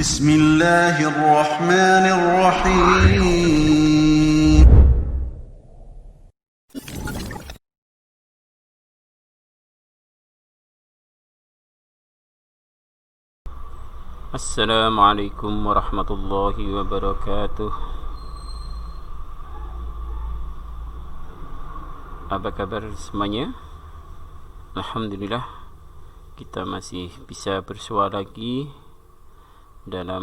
بسم الله الرحمن الرحيم Assalamualaikum warahmatullahi wabarakatuh. Apa kabar semuanya? Alhamdulillah, kita masih bisa bersua lagi dalam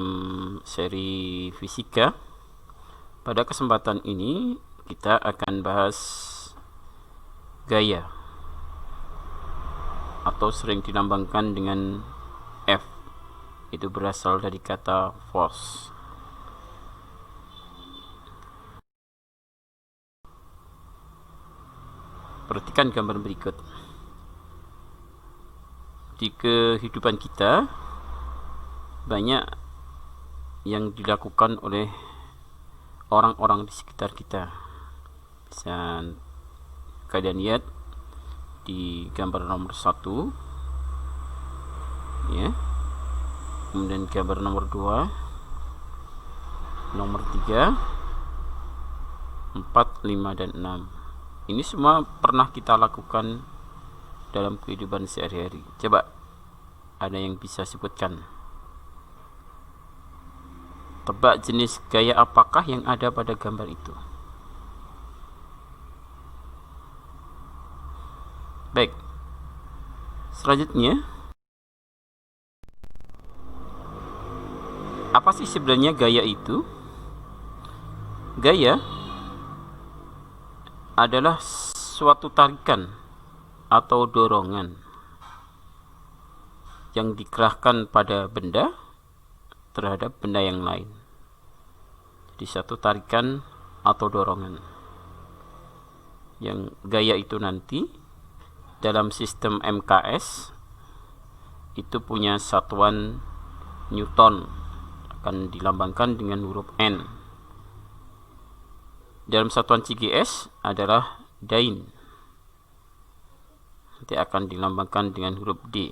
seri fisika. Pada kesempatan ini kita akan bahas gaya, atau sering dilambangkan dengan F. Itu berasal dari kata force. Perhatikan gambar berikut. Di kehidupan kita banyak yang dilakukan oleh orang-orang di sekitar kita. Bisa kalian lihat di gambar nomor 1, ya. Kemudian gambar nomor 2, nomor 3, 4, 5, dan 6. Ini semua pernah kita lakukan dalam kehidupan sehari-hari. Coba, ada yang bisa sebutkan? Tebak jenis gaya apakah yang ada pada gambar itu? Baik. Selanjutnya, apa sih sebenarnya gaya itu? Gaya adalah suatu tarikan atau dorongan yang dikerahkan pada benda terhadap benda yang lain. Jadi satu tarikan atau dorongan. Yang gaya itu nanti dalam sistem MKS itu punya satuan Newton, akan dilambangkan dengan huruf N. Dalam satuan CGS adalah Dyne, nanti akan dilambangkan dengan huruf D.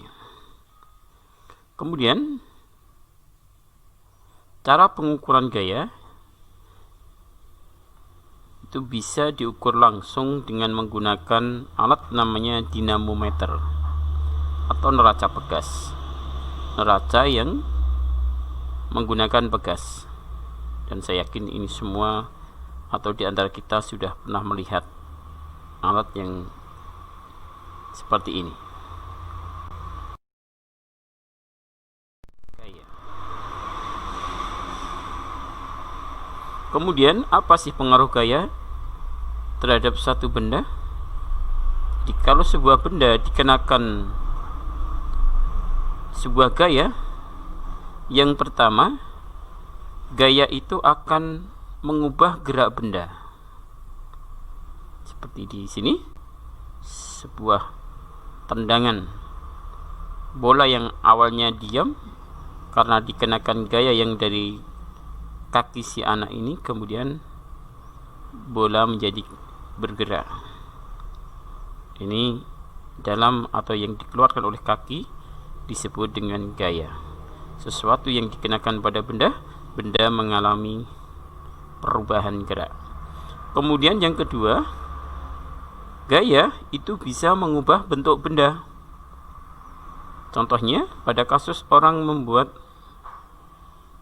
Kemudian cara pengukuran gaya itu bisa diukur langsung dengan menggunakan alat namanya dinamometer atau neraca pegas. Neraca yang menggunakan pegas. Dan saya yakin ini semua atau di antara kita sudah pernah melihat alat yang seperti ini. Kemudian apa sih pengaruh gaya terhadap satu benda? Jadi kalau sebuah benda dikenakan sebuah gaya, yang pertama, gaya itu akan mengubah gerak benda. Seperti di sini, sebuah tendangan bola yang awalnya diam karena dikenakan gaya yang dari kaki si anak ini, kemudian bola menjadi bergerak. Ini dalam atau yang dikeluarkan oleh kaki disebut dengan gaya. Sesuatu yang dikenakan pada benda mengalami perubahan gerak. Kemudian yang kedua, gaya itu bisa mengubah bentuk benda. Contohnya pada kasus orang membuat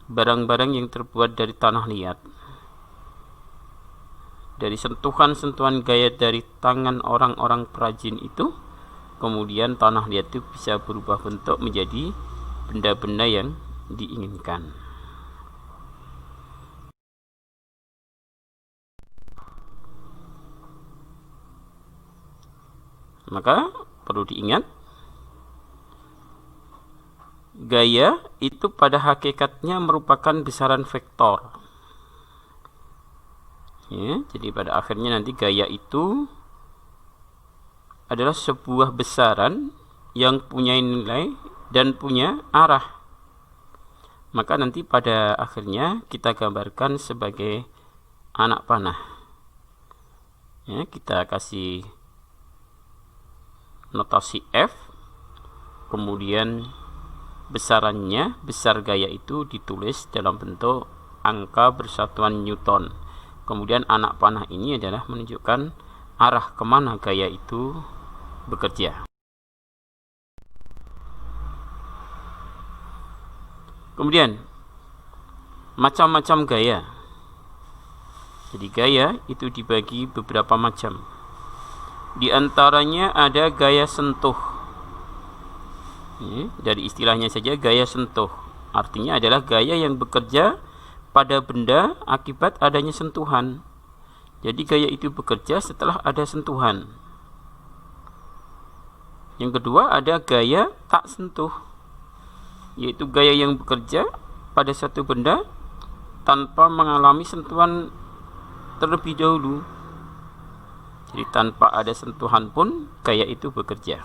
barang-barang yang terbuat dari tanah liat. Dari sentuhan-sentuhan gaya dari tangan orang-orang perajin itu, kemudian tanah liat itu bisa berubah bentuk menjadi benda-benda yang diinginkan. Maka perlu diingat, gaya itu pada hakikatnya merupakan besaran vektor. Ya, jadi pada akhirnya nanti gaya itu adalah sebuah besaran yang punya nilai dan punya arah. Maka nanti pada akhirnya kita gambarkan sebagai anak panah. Ya, kita kasih notasi F, kemudian besarannya, besar gaya itu ditulis dalam bentuk angka bersatuan Newton. Kemudian anak panah ini adalah menunjukkan arah kemana gaya itu bekerja. Kemudian macam-macam gaya. Jadi gaya itu dibagi beberapa macam. Di antaranya ada gaya sentuh. Dari istilahnya saja gaya sentuh, artinya adalah gaya yang bekerja pada benda akibat adanya sentuhan. Jadi gaya itu bekerja setelah ada sentuhan. Yang kedua ada gaya tak sentuh, yaitu gaya yang bekerja pada satu benda tanpa mengalami sentuhan terlebih dahulu. Jadi tanpa ada sentuhan pun gaya itu bekerja.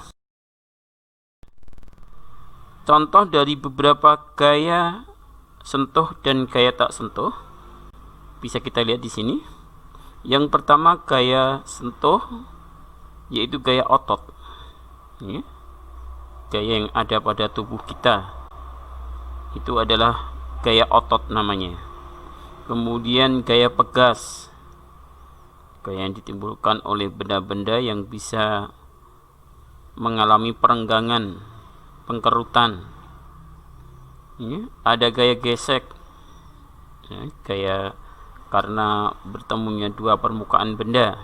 Contoh dari beberapa gaya sentuh dan gaya tak sentuh bisa kita lihat di sini. Yang pertama gaya sentuh, yaitu gaya otot. Gaya yang ada pada tubuh kita itu adalah gaya otot namanya. Kemudian gaya pegas, gaya yang ditimbulkan oleh benda-benda yang bisa mengalami perenggangan, pengkerutan. Ada gaya gesek, gaya karena bertemunya dua permukaan benda.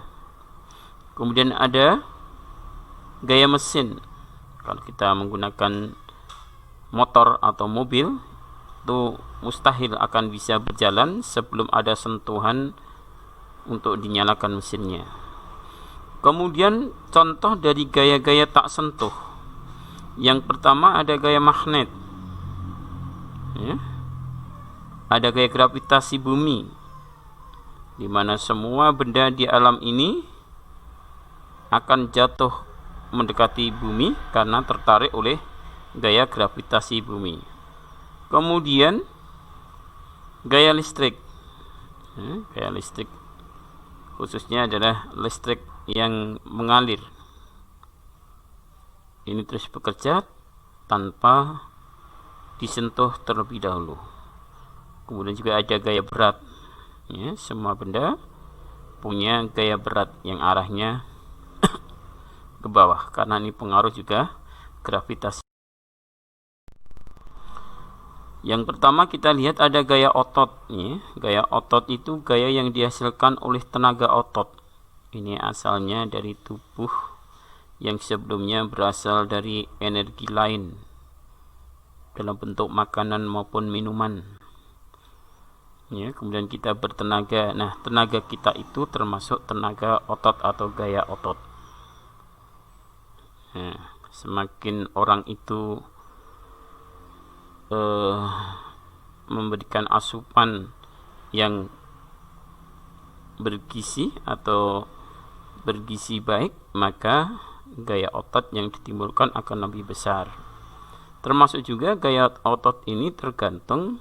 Kemudian ada gaya mesin. Kalau kita menggunakan motor atau mobil, itu mustahil akan bisa berjalan sebelum ada sentuhan untuk dinyalakan mesinnya. Kemudian contoh dari gaya-gaya tak sentuh. Yang pertama ada gaya magnet. Ada gaya gravitasi bumi, di mana semua benda di alam ini akan jatuh mendekati bumi karena tertarik oleh gaya gravitasi bumi. Kemudian gaya listrik. Gaya listrik khususnya adalah listrik yang mengalir. Ini terus bekerja tanpa disentuh terlebih dahulu. Kemudian juga ada gaya berat. Semua benda punya gaya berat yang arahnya ke bawah karena ini pengaruh juga gravitasi. Yang pertama kita lihat ada gaya otot. Gaya otot itu gaya yang dihasilkan oleh tenaga otot. Ini asalnya dari tubuh yang sebelumnya berasal dari energi lain dalam bentuk makanan maupun minuman. Kemudian kita bertenaga. Nah, tenaga kita itu termasuk tenaga otot atau gaya otot. Semakin orang itu memberikan asupan yang bergizi atau bergizi baik, maka gaya otot yang ditimbulkan akan lebih besar. Termasuk juga gaya otot ini tergantung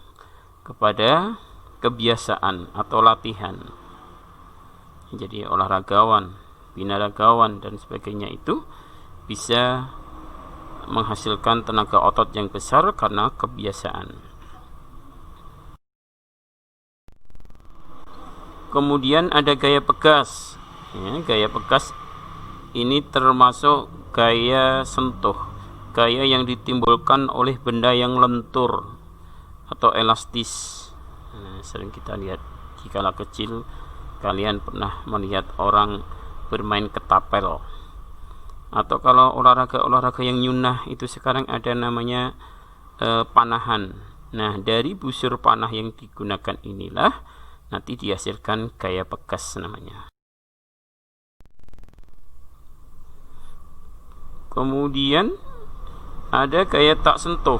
kepada kebiasaan atau latihan. Jadi olahragawan, binaragawan dan sebagainya itu bisa menghasilkan tenaga otot yang besar karena kebiasaan. Kemudian ada gaya pegas. Gaya pegas ini termasuk gaya sentuh, gaya yang ditimbulkan oleh benda yang lentur atau elastis. Sering kita lihat jikalau kecil kalian pernah melihat orang bermain ketapel, atau kalau olahraga yang nyunah itu sekarang ada namanya panahan. Nah, dari busur panah yang digunakan inilah nanti dihasilkan gaya pegas namanya. Kemudian ada gaya tak sentuh.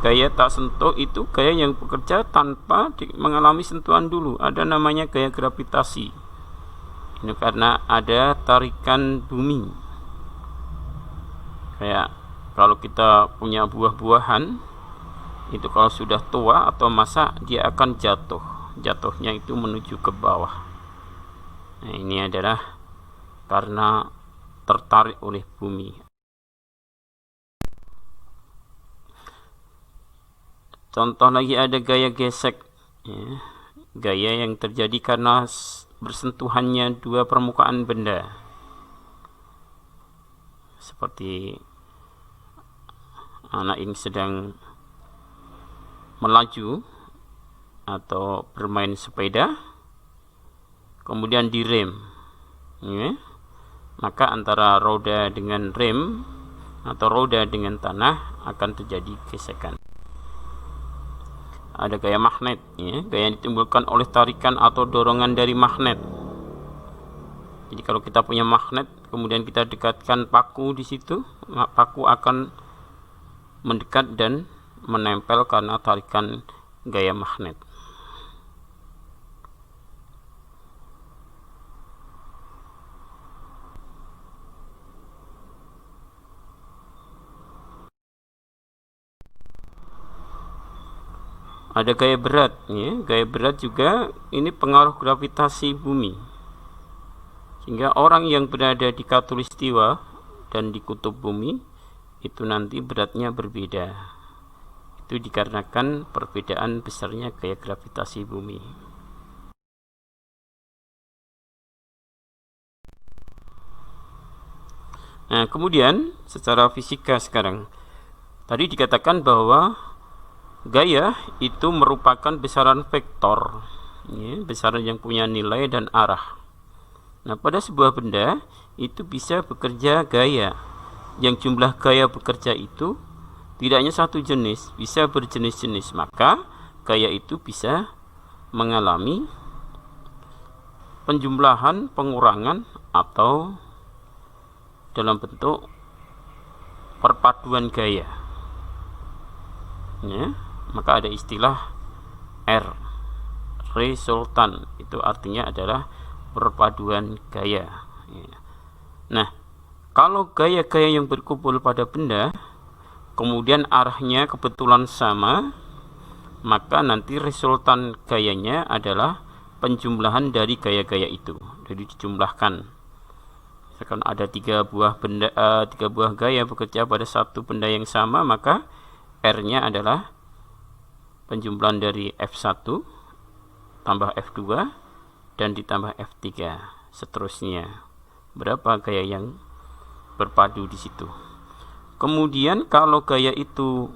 Gaya tak sentuh itu gaya yang bekerja tanpa mengalami sentuhan dulu. Ada namanya gaya gravitasi. Ini karena ada tarikan bumi. Kayak kalau kita punya buah-buahan, itu kalau sudah tua atau masak dia akan jatuh. Jatuhnya itu menuju ke bawah. Nah, ini adalah karena tertarik oleh bumi. Contoh lagi ada gaya gesek, ya. Gaya yang terjadi karena bersentuhannya dua permukaan benda, seperti anak yang sedang melaju atau bermain sepeda kemudian direm, ya. Maka antara roda dengan rem atau roda dengan tanah akan terjadi gesekan. Ada gaya magnet, ya, gaya yang ditimbulkan oleh tarikan atau dorongan dari magnet. Jadi kalau kita punya magnet, kemudian kita dekatkan paku di situ, paku akan mendekat dan menempel karena tarikan gaya magnet. Ada gaya berat, ya. Gaya berat juga ini pengaruh gravitasi bumi, sehingga orang yang berada di khatulistiwa dan di kutub bumi itu nanti beratnya berbeda. Itu dikarenakan perbedaan besarnya gaya gravitasi bumi. Nah, kemudian secara fisika sekarang, tadi dikatakan bahwa gaya itu merupakan besaran vektor, ya, besaran yang punya nilai dan arah. Nah, pada sebuah benda itu bisa bekerja gaya, yang jumlah gaya bekerja itu tidak hanya satu jenis, bisa berjenis-jenis. Maka gaya itu bisa mengalami penjumlahan, pengurangan, atau dalam bentuk perpaduan gaya, ya. Maka ada istilah R, resultan, itu artinya adalah perpaduan gaya, ya. Nah, kalau gaya-gaya yang berkumpul pada benda kemudian arahnya kebetulan sama, maka nanti resultan gayanya adalah penjumlahan dari gaya-gaya itu. Jadi dijumlahkan. Misalkan ada tiga buah gaya bekerja pada satu benda yang sama, maka R-nya adalah penjumlahan dari F1 tambah F2 dan ditambah F3, seterusnya. Berapa gaya yang berpadu di situ. Kemudian kalau gaya itu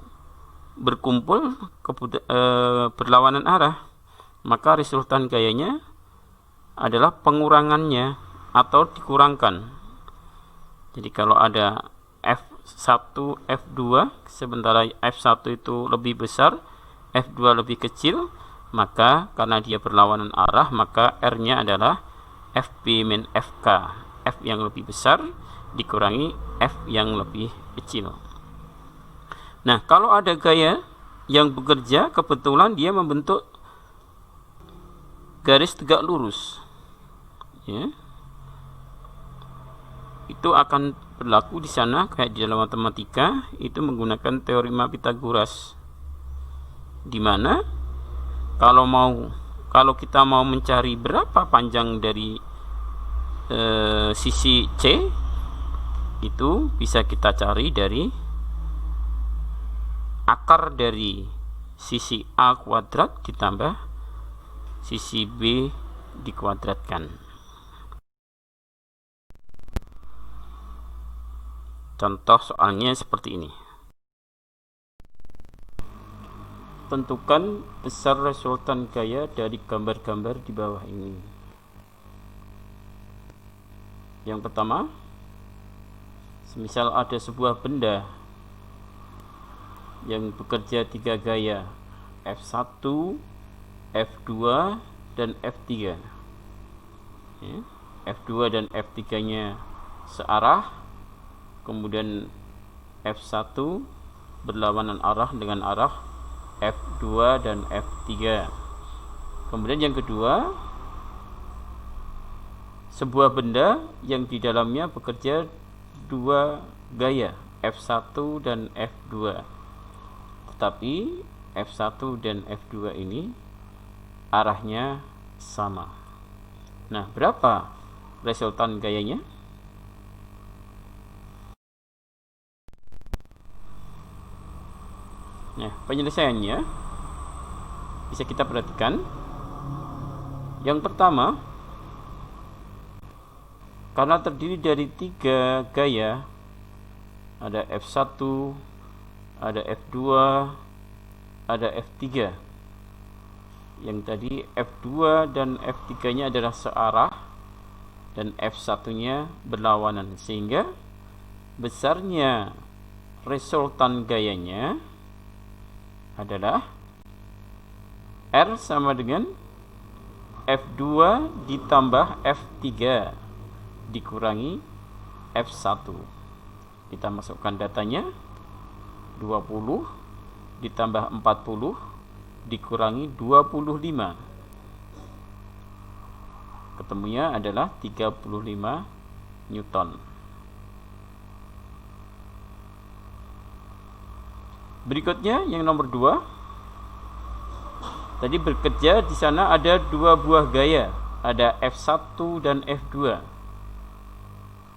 berkumpul berlawanan arah, maka resultan gayanya adalah pengurangannya atau dikurangkan. Jadi kalau ada F1, F2, sementara F1 itu lebih besar, F2 lebih kecil, maka karena dia berlawanan arah, maka R-nya adalah FB min FK. F yang lebih besar dikurangi F yang lebih kecil. Nah, kalau ada gaya yang bekerja, kebetulan dia membentuk garis tegak lurus, ya, itu akan berlaku di sana kayak di dalam matematika, itu menggunakan teorema Pythagoras, di mana kalau kita mau mencari berapa panjang dari sisi C, itu bisa kita cari dari akar dari sisi A kuadrat ditambah sisi B dikuadratkan. Contoh soalnya seperti ini. Tentukan besar resultan gaya dari gambar-gambar di bawah ini. Yang pertama, semisal ada sebuah benda yang bekerja tiga gaya, F1, F2, dan F3. Ya, F2 dan F3-nya searah, kemudian F1 berlawanan arah dengan arah F2 dan F3. Kemudian yang kedua, sebuah benda yang di dalamnya bekerja dua gaya, F1 dan F2. Tetapi F1 dan F2 ini arahnya sama. Nah, berapa resultan gayanya? Nah, penyelesaiannya bisa kita perhatikan. Yang pertama, karena terdiri dari 3 gaya, ada F1, ada F2, ada F3. Yang tadi F2 dan F3 nya adalah searah dan F1 nya berlawanan, sehingga besarnya resultan gayanya adalah R sama dengan F2 ditambah F3 dikurangi F1. Kita masukkan datanya, 20 ditambah 40 dikurangi 25. Ketemunya adalah 35 Newton. Berikutnya yang nomor 2. Tadi bekerja di sana ada 2 buah gaya, ada F1 dan F2.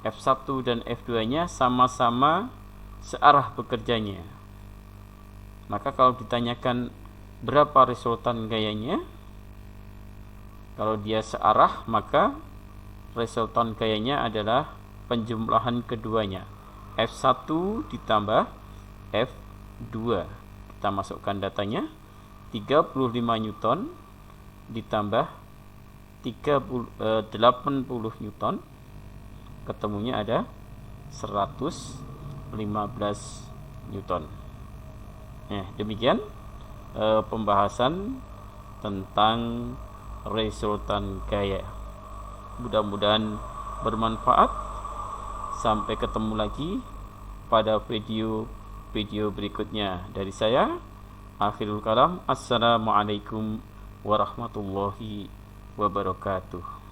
F1 dan F2-nya sama-sama searah bekerjanya. Maka kalau ditanyakan berapa resultan gayanya, kalau dia searah, maka resultan gayanya adalah penjumlahan keduanya, F1 ditambah F2. Kita masukkan datanya, 35 Newton ditambah 80 Newton, ketemunya ada 115 Newton. Demikian pembahasan tentang resultan gaya. Mudah-mudahan bermanfaat. Sampai ketemu lagi pada video berikutnya dari saya. Akhirul kalam. Assalamualaikum warahmatullahi wabarakatuh.